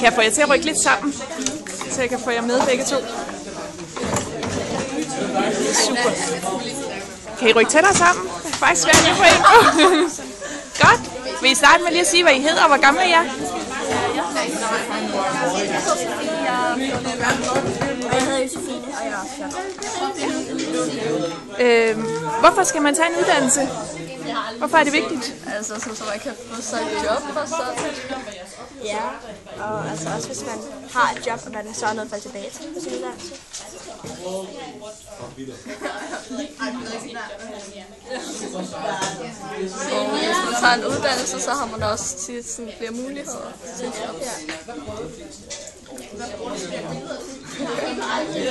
Kan jeg få jer til at rykke lidt sammen, så jeg kan få jer med begge to? Super. Kan I rykke tættere sammen? Det er faktisk svært at få en på. Godt. Vil I starte med lige at sige, hvad I hedder og hvor gamle I er? Jeg hedder Josefine, og jeg er også 14. Hvorfor skal man tage en uddannelse? Hvorfor er det vigtigt? Altså, så man kan få sig et job og sådan. Ja, og altså også hvis man har et job, og man så er noget at falde tilbage til på sin uddannelse. Og hvis man tager en uddannelse, så har man også tit sådan flere muligheder til et job.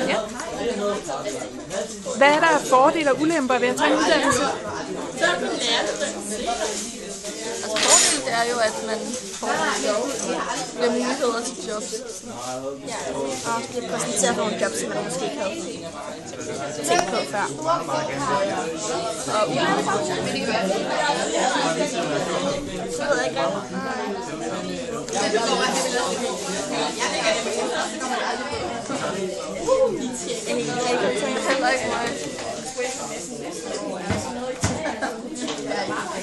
Ja. Hvad er der af fordele og ulemper ved at tage en uddannelse? Altså fordelen det er jo, at man får flere muligheder til jobs. Ja, og bliver præsenteret for nogle jobs, som man måske ikke havde tænkt på før. Og ulemper. Så ved jeg ikke Heller ikke mig.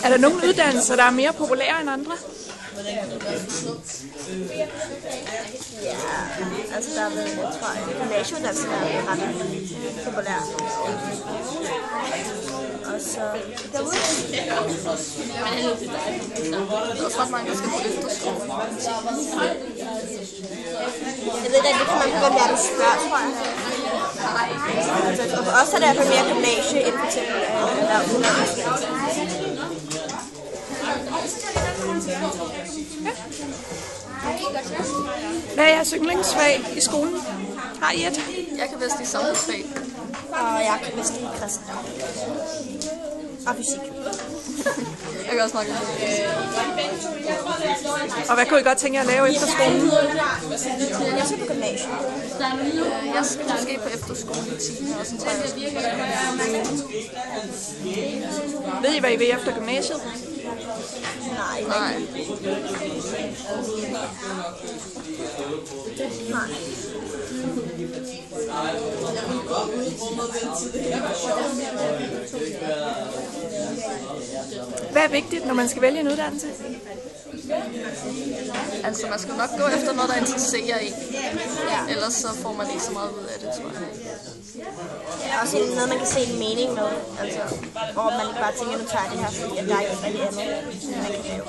Er der nogle uddannelser, der er mere populære end andre? Ja, altså der er vel, jeg tror, gymnasieuddannelsen er ret populær. Og så... Der er også ret mange, der skal på efterskole. Jeg ved ikke, det kan man på, hvem der er, der spørger, tror jeg. Altså, og for os er det i hvert fald mere gymnasie, end for eksempel erhvervsuddannelse. Hvad er jeres yndlingsfag i skolen? Har I et? Jeg kan bedst lide samfundsfag. Og jeg kan bedst lide kristendom. Og fysik. Jeg kan også snakke lidt. Og hvad kunne I godt tænke jer at lave efter skolen? Jeg skal på gymnasiet. Jeg skal måske på efterskole i 10. og så tror jeg. Ved I, hvad I vil efter gymnasiet? Nej. Hvad er vigtigt, når man skal vælge en uddannelse? Altså, man skal nok gå efter noget, der interesserer en. Ellers så får man ikke så meget ud af det, tror jeg. Ja, også noget, man kan se en mening med. Altså, hvor man ikke bare tænker, nu tager jeg det her, fordi at der er ikke rigtig andet, man kan lave.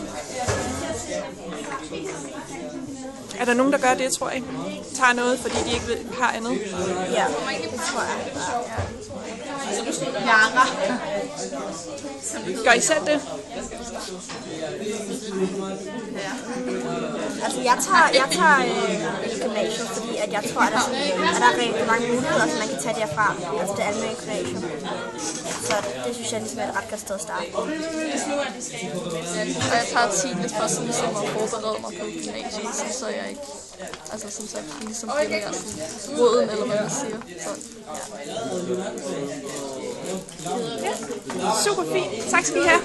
Er der nogen, der gør det, tror jeg? Tager noget, fordi de ikke har andet? Ja, det tror jeg. Gør I selv det? Altså, jeg tager gymnasiet, fordi at jeg tror, at der er rigtig mange muligheder, som man kan tage derfra. Altså det almene gymnasium. Så det synes jeg ligesom er et ret godt sted at starte. Og jeg tager tidligt for sådan ligesom at forberede mig på gymnasiet, så jeg ikke, altså sådan så jeg ligesom bliver mere sådan roden, eller hvad man siger. Så, Ja. Super fint. Tak skal I have.